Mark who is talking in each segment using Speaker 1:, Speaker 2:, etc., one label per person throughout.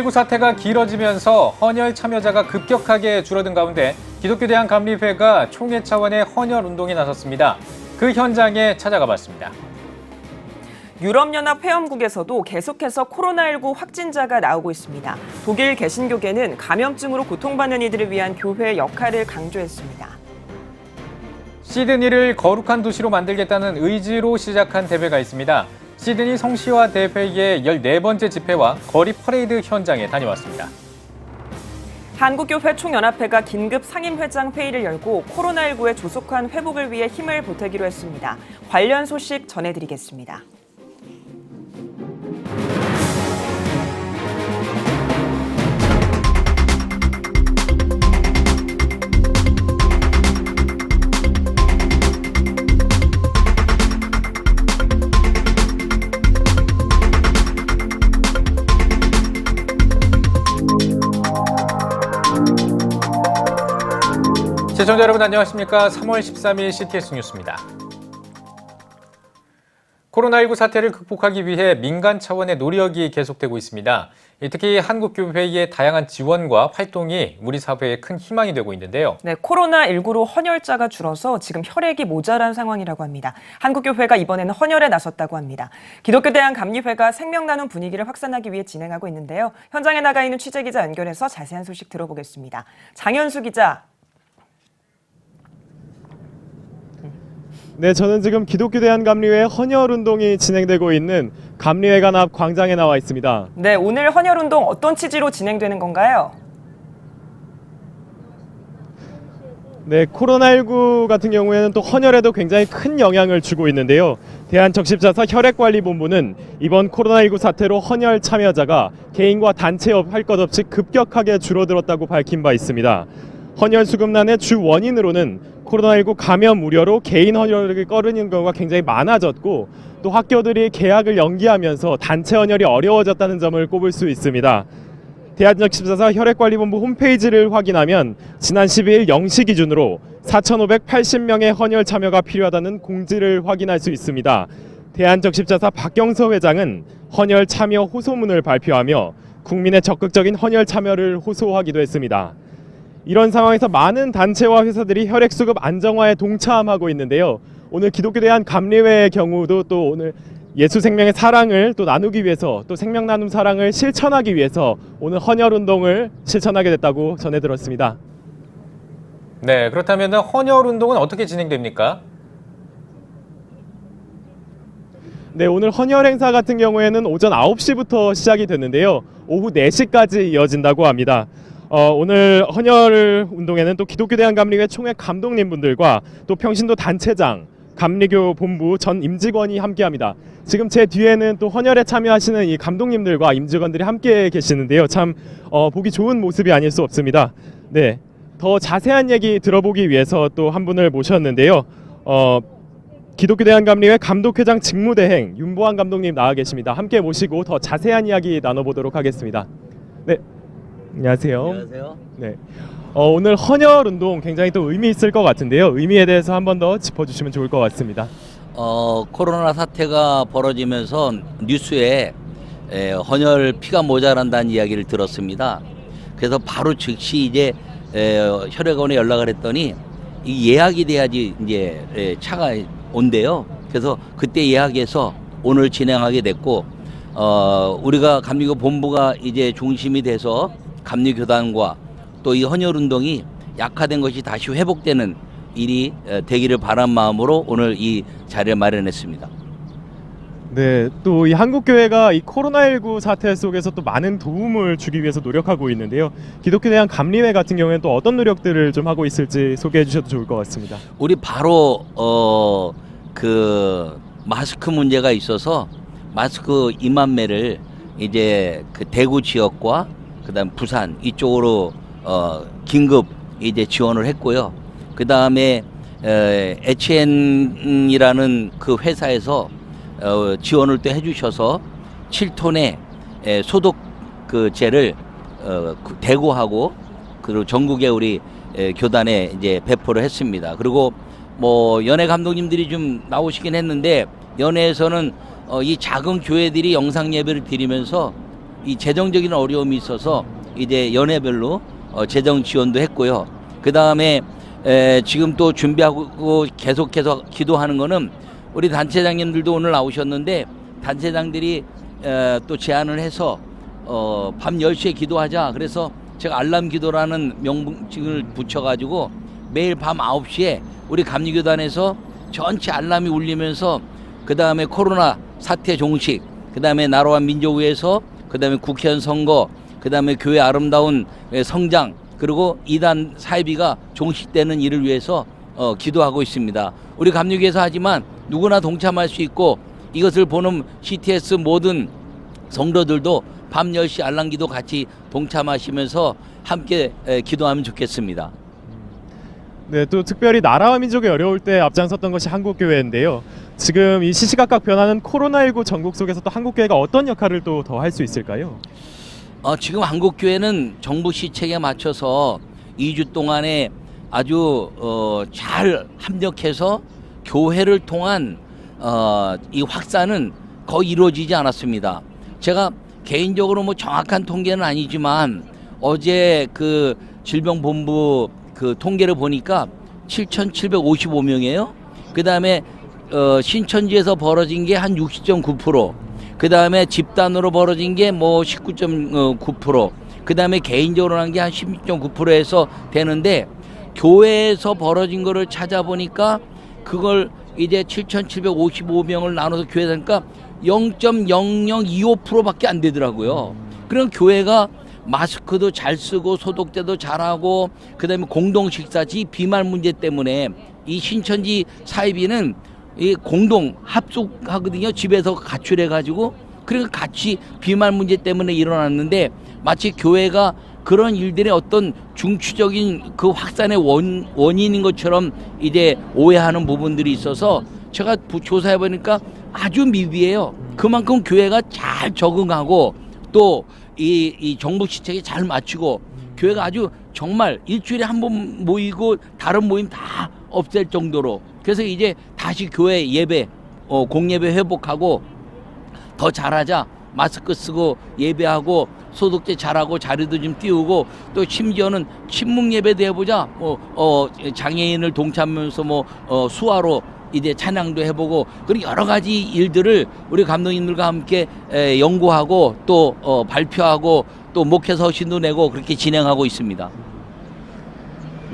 Speaker 1: 코로나19 사태가 길어지면서 헌혈 참여자가 급격하게 줄어든 가운데 기독교 대한감리회가 총회 차원의 헌혈 운동에 나섰습니다. 그 현장에 찾아가 봤습니다.
Speaker 2: 유럽연합 회원국에서도 계속해서 코로나19 확진자가 나오고 있습니다. 독일 개신교계는 감염증으로 고통받는 이들을 위한 교회의 역할을 강조했습니다.
Speaker 1: 시드니를 거룩한 도시로 만들겠다는 의지로 시작한 대회가 있습니다. 시드니 성시화 대회의 14번째 집회와 거리 퍼레이드 현장에 다녀왔습니다.
Speaker 2: 한국교회 총연합회가 긴급 상임회장 회의를 열고 코로나19의 조속한 회복을 위해 힘을 보태기로 했습니다. 관련 소식 전해드리겠습니다.
Speaker 1: 시청자 여러분 안녕하십니까? 3월 13일 CTS 뉴스입니다. 코로나19 사태를 극복하기 위해 민간 차원의 노력이 계속되고 있습니다. 특히 한국교회의 다양한 지원과 활동이 우리 사회에 큰 희망이 되고 있는데요.
Speaker 2: 네, 코로나19로 헌혈자가 줄어서 지금 혈액이 모자란 상황이라고 합니다. 한국교회가 이번에는 헌혈에 나섰다고 합니다. 기독교 대한감리회가 생명 나눔 분위기를 확산하기 위해 진행하고 있는데요. 현장에 나가 있는 취재기자 연결해서 자세한 소식 들어보겠습니다. 장현수 기자.
Speaker 3: 네, 저는 지금 기독교 대한감리회 헌혈 운동이 진행되고 있는 감리회관 앞 광장에 나와 있습니다.
Speaker 2: 네, 오늘 헌혈 운동 어떤 취지로 진행되는 건가요?
Speaker 3: 네, 코로나19 같은 경우에는 또 헌혈에도 굉장히 큰 영향을 주고 있는데요. 대한적십자사 혈액관리본부는 이번 코로나19 사태로 헌혈 참여자가 개인과 단체 할 것 없이 급격하게 줄어들었다고 밝힌 바 있습니다. 헌혈 수급난의 주 원인으로는 코로나19 감염 우려로 개인 헌혈을 꺼리는 경우가 굉장히 많아졌고 또 학교들이 개학을 연기하면서 단체 헌혈이 어려워졌다는 점을 꼽을 수 있습니다. 대한적십자사 혈액관리본부 홈페이지를 확인하면 지난 12일 0시 기준으로 4,580명의 헌혈 참여가 필요하다는 공지를 확인할 수 있습니다. 대한적십자사 박경서 회장은 헌혈 참여 호소문을 발표하며 국민의 적극적인 헌혈 참여를 호소하기도 했습니다. 이런 상황에서 많은 단체와 회사들이 혈액 수급 안정화에 동참하고 있는데요. 오늘 기독교 대한감리회의 경우도 또 오늘 예수 생명의 사랑을 또 나누기 위해서 또 생명 나눔 사랑을 실천하기 위해서 오늘 헌혈 운동을 실천하게 됐다고 전해 들었습니다.
Speaker 1: 네, 그렇다면 헌혈 운동은 어떻게 진행됩니까?
Speaker 3: 네, 오늘 헌혈 행사 같은 경우에는 오전 9시부터 시작이 됐는데요. 오후 4시까지 이어진다고 합니다. 오늘 헌혈 운동에는 또 기독교 대한감리회 총회 감독님분들과 또 평신도 단체장, 감리교 본부 전 임직원이 함께합니다. 지금 제 뒤에는 또 헌혈에 참여하시는 이 감독님들과 임직원들이 함께 계시는데요. 참 보기 좋은 모습이 아닐 수 없습니다. 네, 더 자세한 얘기 들어보기 위해서 또 한 분을 모셨는데요. 기독교 대한감리회 감독회장 직무대행 윤보환 감독님 나와 계십니다. 함께 모시고 더 자세한 이야기 나눠보도록 하겠습니다. 네. 안녕하세요.
Speaker 4: 안녕하세요.
Speaker 3: 네. 오늘 헌혈 운동 굉장히 또 의미 있을 것 같은데요. 의미에 대해서 한 번 더 짚어주시면 좋을 것 같습니다.
Speaker 4: 코로나 사태가 벌어지면서 뉴스에 헌혈 피가 모자란다는 이야기를 들었습니다. 그래서 바로 즉시 이제 혈액원에 연락을 했더니 이 예약이 돼야지 이제 차가 온대요. 그래서 그때 예약해서 오늘 진행하게 됐고 우리가 감리교 본부가 이제 중심이 돼서 감리교단과 또 이 헌혈 운동이 약화된 것이 다시 회복되는 일이 되기를 바란 마음으로 오늘 이 자리를 마련했습니다.
Speaker 3: 네, 또 이 한국교회가 이 코로나19 사태 속에서 또 많은 도움을 주기 위해서 노력하고 있는데요. 기독교 대한감리회 같은 경우에는 또 어떤 노력들을 좀 하고 있을지 소개해 주셔도 좋을 것 같습니다.
Speaker 4: 우리 바로 그 마스크 문제가 있어서 마스크 2만 매를 이제 그 대구 지역과 그다음 부산 이쪽으로 긴급 이제 지원을 했고요. 그다음에 HN이라는 그 회사에서 지원을 또 해주셔서 7톤의 소독 그 제를 대구하고 그리고 전국에 우리 교단에 이제 배포를 했습니다. 그리고 뭐 연예 감독님들이 좀 나오시긴 했는데 연예에서는 이 작은 교회들이 영상 예배를 드리면서 이 재정적인 어려움이 있어서 이제 연회별로 재정 지원도 했고요. 그 다음에 지금 또 준비하고 계속해서 기도하는 거는 우리 단체장님들도 오늘 나오셨는데 단체장들이 또 제안을 해서 밤 10시에 기도하자. 그래서 제가 알람 기도라는 명칭을 붙여가지고 매일 밤 9시에 우리 감리교단에서 전체 알람이 울리면서 그 다음에 코로나 사태 종식, 그 다음에 나라와 민족 위해서, 그 다음에 국회의원 선거, 그 다음에 교회 아름다운 성장, 그리고 이단 사회비가 종식되는 일을 위해서 기도하고 있습니다. 우리 감리교에서 하지만 누구나 동참할 수 있고 이것을 보는 CTS 모든 성도들도 밤 10시 알람기도 같이 동참하시면서 함께 기도하면 좋겠습니다.
Speaker 3: 네, 또 특별히 나라와 민족이 어려울 때 앞장섰던 것이 한국교회인데요. 지금 이 시시각각 변하는 코로나19 전국 속에서 또 한국교회가 어떤 역할을 또 더 할 수 있을까요?
Speaker 4: 지금 한국교회는 정부 시책에 맞춰서 2주 동안에 아주 잘 합력해서 교회를 통한 이 확산은 거의 이루어지지 않았습니다. 제가 개인적으로 뭐 정확한 통계는 아니지만 어제 그 질병본부 그 통계를 보니까 7,755명이에요. 그 다음에 신천지에서 벌어진 게 한 60.9%, 그 다음에 집단으로 벌어진 게 뭐 19.9%, 그 다음에 개인적으로 한 게 한 16.9%에서 되는데 교회에서 벌어진 거를 찾아보니까 그걸 이제 7,755명을 나눠서 교회 다니까 0.0025%밖에 안 되더라고요. 그럼 교회가 마스크도 잘 쓰고 소독제도 잘하고 그다음에 공동 식사지 비말 문제 때문에 이 신천지 사이비는 이 공동 합숙하거든요. 집에서 가출해 가지고 그러니까 같이 비말 문제 때문에 일어났는데 마치 교회가 그런 일들의 어떤 중추적인 그 확산의 원인인 것처럼 이제 오해하는 부분들이 있어서 제가 조사해 보니까 아주 미비해요. 그만큼 교회가 잘 적응하고 또 이 정부 시책에 잘 맞추고 교회가 아주 정말 일주일에 한 번 모이고 다른 모임 다 없앨 정도로 그래서 이제 다시 교회 예배 공예배 회복하고 더 잘하자. 마스크 쓰고 예배하고 소독제 잘하고 자리도 좀 띄우고 또 심지어는 친묵 예배도 해보자. 장애인을 동참하면서 수화로 이제 찬양도 해보고 그리고 여러 가지 일들을 우리 감독님들과 함께 연구하고 또 발표하고 또 목회 서신도 내고 그렇게 진행하고 있습니다.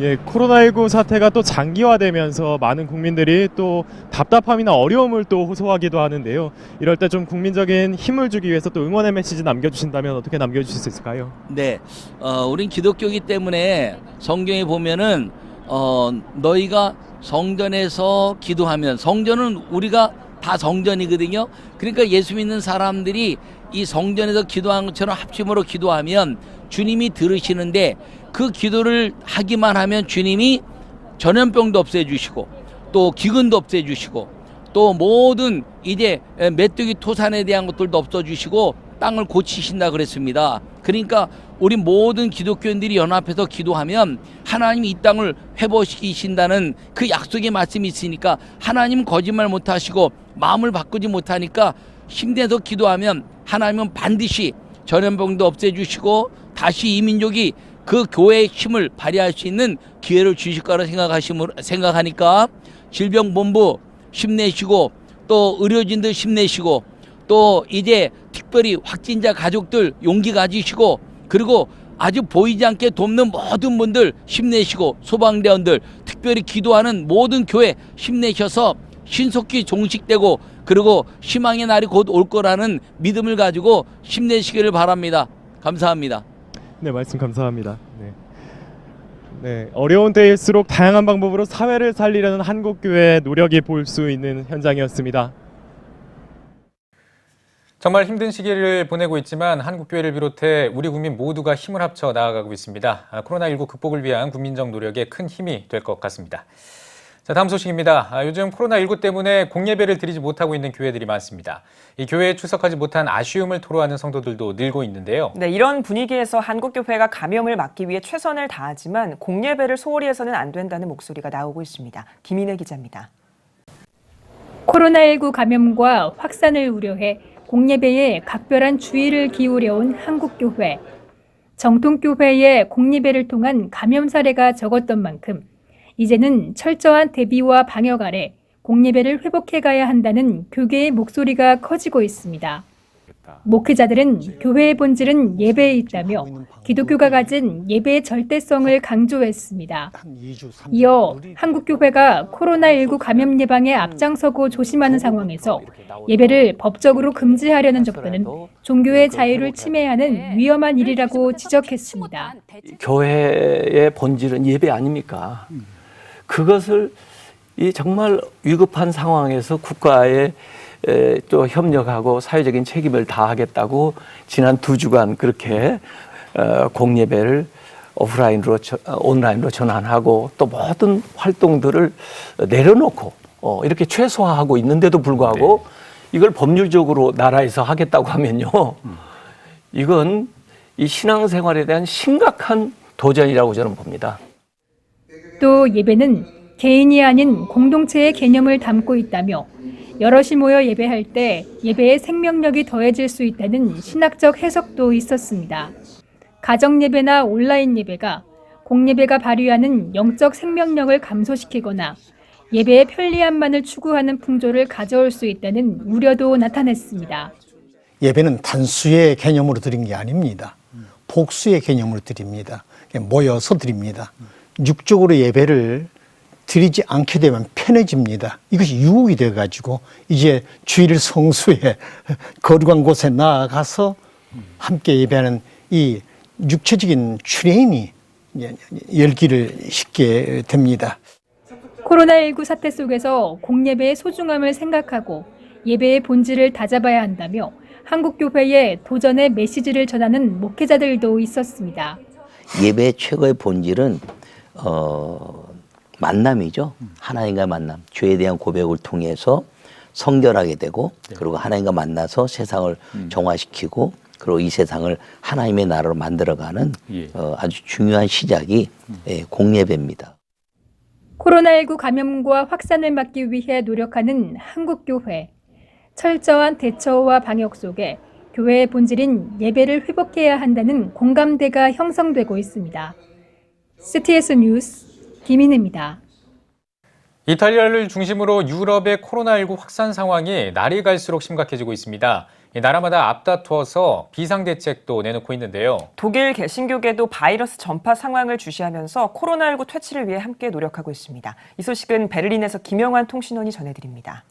Speaker 3: 예, 코로나19 사태가 또 장기화되면서 많은 국민들이 또 답답함이나 어려움을 또 호소하기도 하는데요. 이럴 때 좀 국민적인 힘을 주기 위해서 또 응원의 메시지 남겨주신다면 어떻게 남겨주실 수 있을까요?
Speaker 4: 네, 우린 기독교이기 때문에 성경에 보면은 너희가 성전에서 기도하면 성전은 우리가 다 성전이거든요. 그러니까 예수 믿는 사람들이 이 성전에서 기도한 것처럼 합심으로 기도하면 주님이 들으시는데 그 기도를 하기만 하면 주님이 전염병도 없애주시고 또 기근도 없애주시고 또 모든 이제 메뚜기 토산에 대한 것들도 없어주시고 땅을 고치신다 그랬습니다. 그러니까 우리 모든 기독교인들이 연합해서 기도하면 하나님이 이 땅을 회복시키신다는 그 약속의 말씀이 있으니까 하나님은 거짓말 못하시고 마음을 바꾸지 못하니까 힘내서 기도하면 하나님은 반드시 전염병도 없애주시고 다시 이 민족이 그 교회의 힘을 발휘할 수 있는 기회를 주실 거라 생각하니까 질병본부 힘내시고 또 의료진들 힘내시고 또 이제 특별히 확진자 가족들 용기 가지시고 그리고 아주 보이지 않게 돕는 모든 분들 힘내시고 소방대원들 특별히 기도하는 모든 교회 힘내셔서 신속히 종식되고 그리고 희망의 날이 곧 올 거라는 믿음을 가지고 힘내시기를 바랍니다. 감사합니다.
Speaker 3: 네, 말씀 감사합니다. 네, 어려운 때일수록 다양한 방법으로 사회를 살리려는 한국교회의 노력이 볼 수 있는 현장이었습니다.
Speaker 1: 정말 힘든 시기를 보내고 있지만 한국교회를 비롯해 우리 국민 모두가 힘을 합쳐 나아가고 있습니다. 코로나19 극복을 위한 국민적 노력에 큰 힘이 될 것 같습니다. 자, 다음 소식입니다. 요즘 코로나19 때문에 공예배를 드리지 못하고 있는 교회들이 많습니다. 이 교회에 출석하지 못한 아쉬움을 토로하는 성도들도 늘고 있는데요.
Speaker 2: 네, 이런 분위기에서 한국교회가 감염을 막기 위해 최선을 다하지만 공예배를 소홀히 해서는 안 된다는 목소리가 나오고 있습니다. 김인혜 기자입니다.
Speaker 5: 코로나19 감염과 확산을 우려해 공예배에 각별한 주의를 기울여온 한국교회. 정통교회의 공예배를 통한 감염 사례가 적었던 만큼 이제는 철저한 대비와 방역 아래 공예배를 회복해가야 한다는 교계의 목소리가 커지고 있습니다. 목회자들은 교회의 본질은 예배에 있다며 기독교가 가진 예배의 절대성을 강조했습니다. 이어 한국교회가 코로나19 감염 예방에 앞장서고 조심하는 상황에서 예배를 법적으로 금지하려는 접근은 종교의 자유를 침해하는 위험한 일이라고 지적했습니다.
Speaker 6: 교회의 본질은 예배 아닙니까? 그것을 이 정말 위급한 상황에서 국가에 또 협력하고 사회적인 책임을 다하겠다고 지난 2주간 그렇게 공예배를 오프라인으로 온라인으로 전환하고 또 모든 활동들을 내려놓고 이렇게 최소화하고 있는데도 불구하고 이걸 법률적으로 나라에서 하겠다고 하면요, 이건 이 신앙생활에 대한 심각한 도전이라고 저는 봅니다.
Speaker 5: 또 예배는 개인이 아닌 공동체의 개념을 담고 있다며 여럿이 모여 예배할 때 예배의 생명력이 더해질 수 있다는 신학적 해석도 있었습니다. 가정 예배나 온라인 예배가 공예배가 발휘하는 영적 생명력을 감소시키거나 예배의 편리함만을 추구하는 풍조를 가져올 수 있다는 우려도 나타냈습니다.
Speaker 7: 예배는 단수의 개념으로 드린 게 아닙니다. 복수의 개념으로 드립니다. 모여서 드립니다. 육적으로 예배를 드리지 않게 되면 편해집니다. 이것이 유혹이 돼가지고 이제 주일 성수에 거룩한 곳에 나아가서 함께 예배하는 이 육체적인 트레인이 열기를 쉽게 됩니다.
Speaker 5: 코로나19 사태 속에서 공예배의 소중함을 생각하고 예배의 본질을 다잡아야 한다며 한국교회의 도전의 메시지를 전하는 목회자들도 있었습니다.
Speaker 4: 예배의 최고의 본질은 만남이죠. 하나님과 만남. 죄에 대한 고백을 통해서 성결하게 되고 그리고 하나님과 만나서 세상을 정화시키고 그리고 이 세상을 하나님의 나라로 만들어가는 아주 중요한 시작이 공예배입니다.
Speaker 5: 코로나19 감염과 확산을 막기 위해 노력하는 한국교회. 철저한 대처와 방역 속에 교회의 본질인 예배를 회복해야 한다는 공감대가 형성되고 있습니다. CTS 뉴스 김인혜입니다.
Speaker 1: 이탈리아를 중심으로 유럽의 코로나19 확산 상황이 날이 갈수록 심각해지고 있습니다. 나라마다 앞다투어서 비상대책도 내놓고 있는데요.
Speaker 2: 독일 개신교계도 바이러스 전파 상황을 주시하면서 코로나19 퇴치를 위해 함께 노력하고 있습니다. 이 소식은 베를린에서 김영환 통신원이 전해드립니다.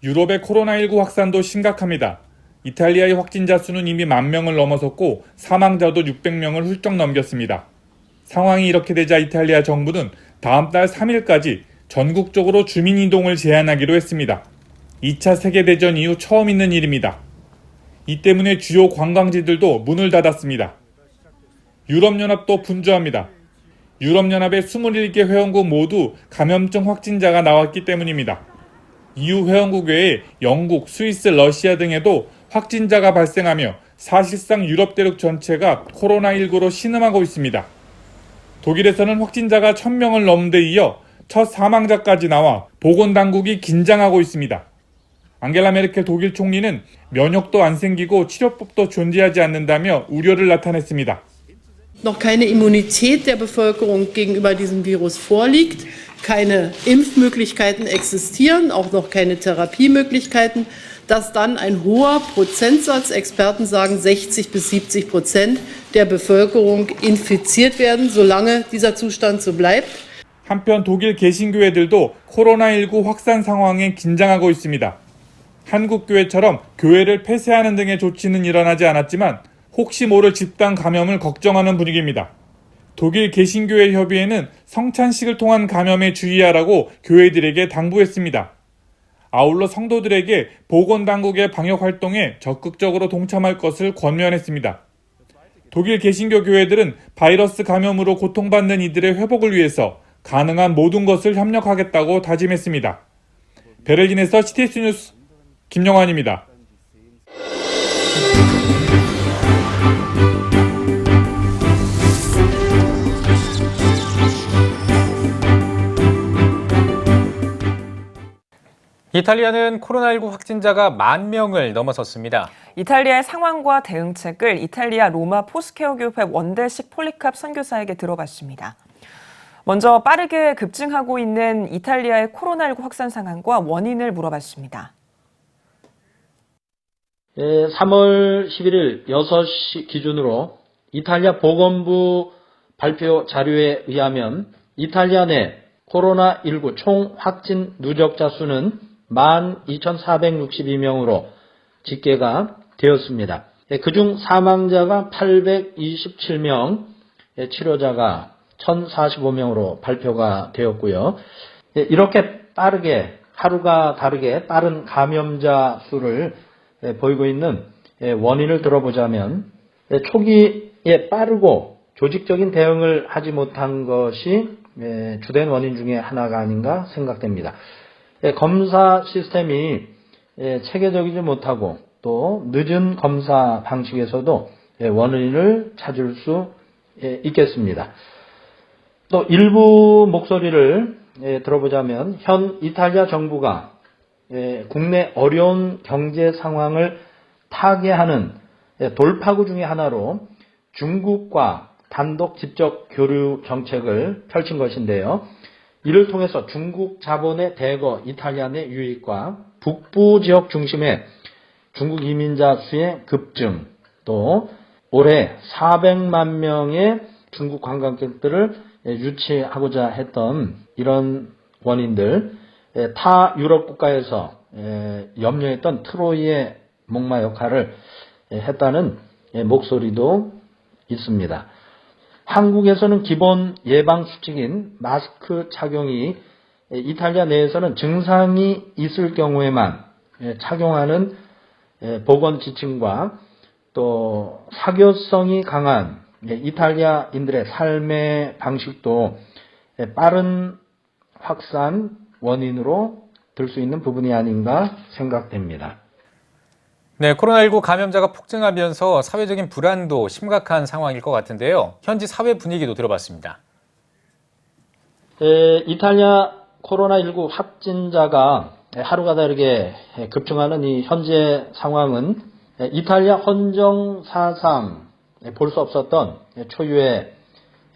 Speaker 8: 유럽의 코로나19 확산도 심각합니다. 이탈리아의 확진자 수는 이미 10,000명을 넘어섰고 사망자도 600명을 훌쩍 넘겼습니다. 상황이 이렇게 되자 이탈리아 정부는 다음 달 3일까지 전국적으로 주민이동을 제한하기로 했습니다. 2차 세계대전 이후 처음 있는 일입니다. 이 때문에 주요 관광지들도 문을 닫았습니다. 유럽연합도 분주합니다. 유럽연합의 21개 회원국 모두 감염증 확진자가 나왔기 때문입니다. EU 회원국 외에 영국, 스위스, 러시아 등에도 확진자가 발생하며 사실상 유럽 대륙 전체가 코로나19로 신음하고 있습니다. 독일에서는 확진자가 1,000명을 넘는 데 이어 첫 사망자까지 나와 보건당국이 긴장하고 있습니다. 앙겔라 메르켈 독일 총리는 면역도 안 생기고 치료법도 존재하지 않는다며 우려를 나타냈습니다.
Speaker 9: noch keine Immunität der Bevölkerung gegenüber diesem Virus vorliegt, keine Impfmöglichkeiten existieren, auch noch keine Therapiemöglichkeiten, dass dann ein hoher Prozentsatz, Experten sagen 60-70% der Bevölkerung infiziert werden, solange dieser Zustand so bleibt.
Speaker 8: 한편 독일 개신교회들도 코로나19 확산 상황에 긴장하고 있습니다. 한국교회처럼 교회를 폐쇄하는 등의 조치는 일어나지 않았지만 혹시 모를 집단 감염을 걱정하는 분위기입니다. 독일 개신교회 협의회는 성찬식을 통한 감염에 주의하라고 교회들에게 당부했습니다. 아울러 성도들에게 보건당국의 방역 활동에 적극적으로 동참할 것을 권면했습니다. 독일 개신교 교회들은 바이러스 감염으로 고통받는 이들의 회복을 위해서 가능한 모든 것을 협력하겠다고 다짐했습니다. 베를린에서 CTS 뉴스 김영환입니다.
Speaker 1: 이탈리아는 코로나19 확진자가 10,000명을 넘어섰습니다.
Speaker 2: 이탈리아의 상황과 대응책을 이탈리아 로마 포스케어 교회 원대식 폴리캅 선교사에게 들어봤습니다. 먼저 빠르게 급증하고 있는 이탈리아의 코로나19 확산 상황과 원인을 물어봤습니다.
Speaker 10: 3월 11일 6시 기준으로 이탈리아 보건부 발표 자료에 의하면 이탈리아 내 코로나19 총 확진 누적자 수는 12,462명으로 집계가 되었습니다. 그중 사망자가 827명, 치료자가 1,045명으로 발표가 되었고요. 이렇게 빠르게 하루가 다르게 빠른 감염자 수를 보이고 있는 원인을 들어보자면 초기에 빠르고 조직적인 대응을 하지 못한 것이 주된 원인 중에 하나가 아닌가 생각됩니다. 검사 시스템이 체계적이지 못하고 또 늦은 검사 방식에서도 원인을 찾을 수 있겠습니다. 또 일부 목소리를 들어보자면 현 이탈리아 정부가 국내 어려운 경제 상황을 타개하는 돌파구 중의 하나로 중국과 단독 직접 교류 정책을 펼친 것인데요. 이를 통해서 중국 자본의 대거 이탈리아 내 유입과 북부 지역 중심의 중국 이민자 수의 급증, 또 올해 400만 명의 중국 관광객들을 유치하고자 했던 이런 원인들, 타 유럽 국가에서 염려했던 트로이의 목마 역할을 했다는 목소리도 있습니다. 한국에서는 기본 예방 수칙인 마스크 착용이 이탈리아 내에서는 증상이 있을 경우에만 착용하는 보건 지침과 또 사교성이 강한 이탈리아인들의 삶의 방식도 빠른 확산 원인으로 들 수 있는 부분이 아닌가 생각됩니다.
Speaker 1: 네, 코로나19 감염자가 폭증하면서 사회적인 불안도 심각한 상황일 것 같은데요. 현지 사회 분위기도 들어봤습니다.
Speaker 10: 이탈리아 코로나19 확진자가 하루가 다르게 급증하는 이 현재 상황은 이탈리아 헌정 사상 볼 수 없었던 초유의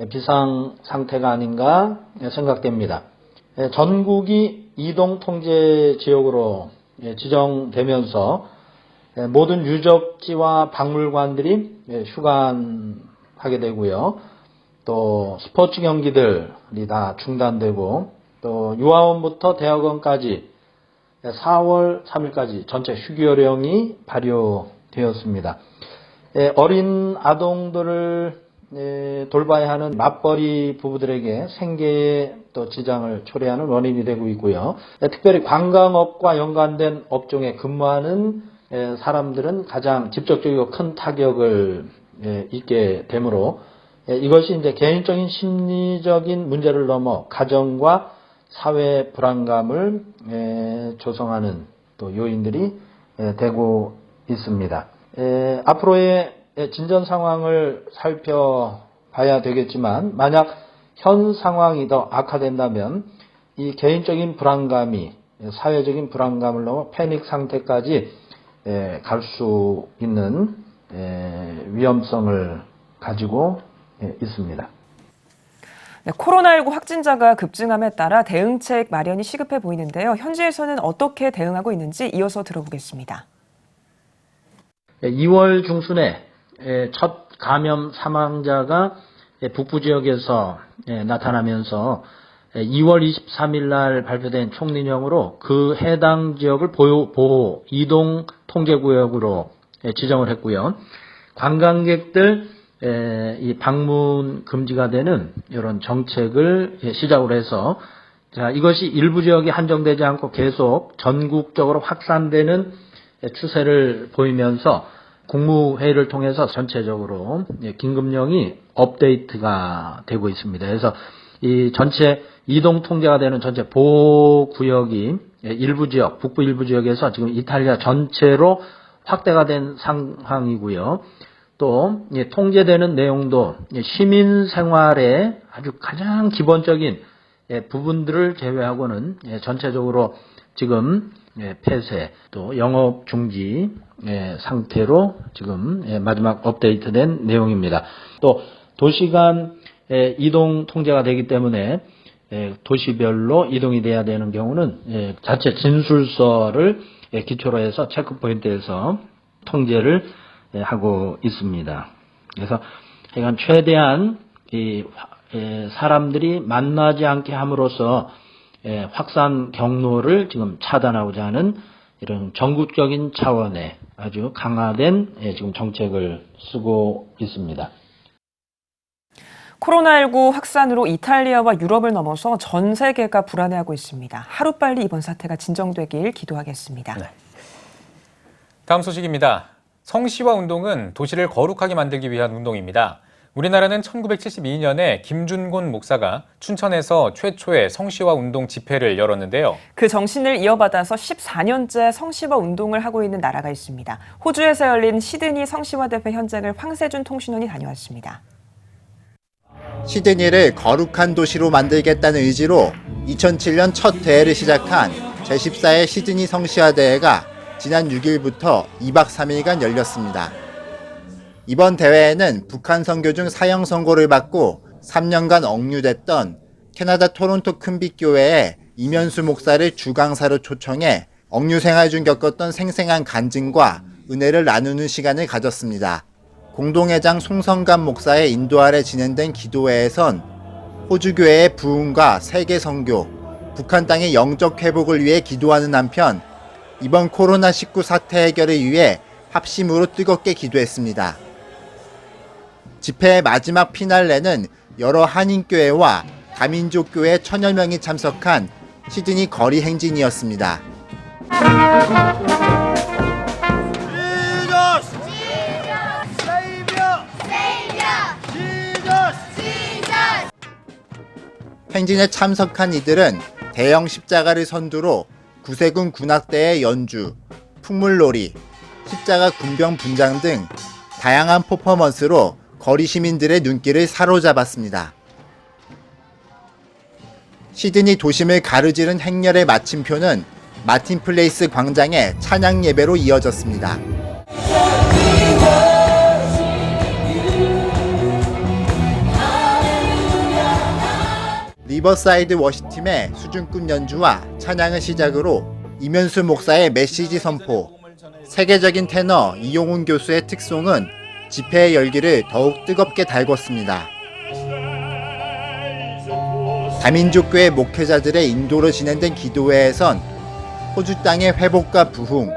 Speaker 10: 비상 상태가 아닌가 생각됩니다. 전국이 이동 통제 지역으로 지정되면서 모든 유적지와 박물관들이 휴관하게 되고요. 또 스포츠 경기들이 다 중단되고 또 유아원부터 대학원까지 4월 3일까지 전체 휴교령이 발효되었습니다. 어린 아동들을 돌봐야 하는 맞벌이 부부들에게 생계에 또 지장을 초래하는 원인이 되고 있고요. 특별히 관광업과 연관된 업종에 근무하는 사람들은 가장 직접적이고 큰 타격을 입게 되므로 이것이 이제 개인적인 심리적인 문제를 넘어 가정과 사회 불안감을 조성하는 또 요인들이 되고 있습니다. 앞으로의 진전 상황을 살펴봐야 되겠지만 만약 현 상황이 더 악화된다면 이 개인적인 불안감이 사회적인 불안감을 넘어 패닉 상태까지 갈 수 있는 위험성을 가지고 있습니다.
Speaker 2: 네, 코로나19 확진자가 급증함에 따라 대응책 마련이 시급해 보이는데요. 현지에서는 어떻게 대응하고 있는지 이어서 들어보겠습니다.
Speaker 10: 2월 중순에 첫 감염 사망자가 북부 지역에서 나타나면서 2월 23일 날 발표된 총리령으로 그 해당 지역을 보호 이동 통제구역으로 지정을 했고요. 관광객들 이 방문 금지가 되는 이런 정책을 시작으로 해서 자, 이것이 일부 지역에 한정되지 않고 계속 전국적으로 확산되는 추세를 보이면서 국무회의를 통해서 전체적으로 긴급령이 업데이트가 되고 있습니다. 그래서 이 전체 이동 통제가 되는 전체 보호구역이 일부 지역, 북부 일부 지역에서 지금 이탈리아 전체로 확대가 된 상황이고요. 또 통제되는 내용도 시민 생활의 아주 가장 기본적인 부분들을 제외하고는 전체적으로 지금 폐쇄 또 영업 중지 상태로 지금 마지막 업데이트된 내용입니다. 또 도시 간 이동 통제가 되기 때문에 도시별로 이동이 돼야 되는 경우는 자체 진술서를 기초로 해서 체크포인트에서 통제를 하고 있습니다. 그래서 하여간 최대한 사람들이 만나지 않게 함으로써 확산 경로를 지금 차단하고자 하는 이런 전국적인 차원의 아주 강화된 지금 정책을 쓰고 있습니다.
Speaker 2: 코로나19 확산으로 이탈리아와 유럽을 넘어서 전 세계가 불안해하고 있습니다. 하루빨리 이번 사태가 진정되길 기도하겠습니다.
Speaker 1: 네. 다음 소식입니다. 성시화 운동은 도시를 거룩하게 만들기 위한 운동입니다. 우리나라는 1972년에 김준곤 목사가 춘천에서 최초의 성시화 운동 집회를 열었는데요.
Speaker 2: 그 정신을 이어받아서 14년째 성시화 운동을 하고 있는 나라가 있습니다. 호주에서 열린 시드니 성시화 대회 현장을 황세준 통신원이 다녀왔습니다.
Speaker 11: 시드니를 거룩한 도시로 만들겠다는 의지로 2007년 첫 대회를 시작한 제14회 시드니 성시화 대회가 지난 6일부터 2박 3일간 열렸습니다. 이번 대회에는 북한 선교 중 사형 선고를 받고 3년간 억류됐던 캐나다 토론토 큰빛교회의 이면수 목사를 주강사로 초청해 억류 생활 중 겪었던 생생한 간증과 은혜를 나누는 시간을 가졌습니다. 공동회장 송성감 목사의 인도 아래 진행된 기도회에선 호주교회의 부흥과 세계 선교, 북한 땅의 영적 회복을 위해 기도하는 한편 이번 코로나19 사태 해결을 위해 합심으로 뜨겁게 기도했습니다. 집회의 마지막 피날레는 여러 한인교회와 다민족교회 1000여 명이 참석한 시드니 거리 행진이었습니다. 행진에 참석한 이들은 대형 십자가를 선두로 구세군 군악대의 연주, 풍물놀이, 십자가 군병 분장 등 다양한 퍼포먼스로 거리 시민들의 눈길을 사로잡았습니다. 시드니 도심을 가로지른 행렬의 마침표는 마틴 플레이스 광장의 찬양 예배로 이어졌습니다. 리버사이드 워시팀의 수준급 연주와 찬양을 시작으로 이면수 목사의 메시지 선포, 세계적인 테너 이용훈 교수의 특송은 집회의 열기를 더욱 뜨겁게 달궜습니다. 다민족교회 목회자들의 인도로 진행된 기도회에선 호주 땅의 회복과 부흥,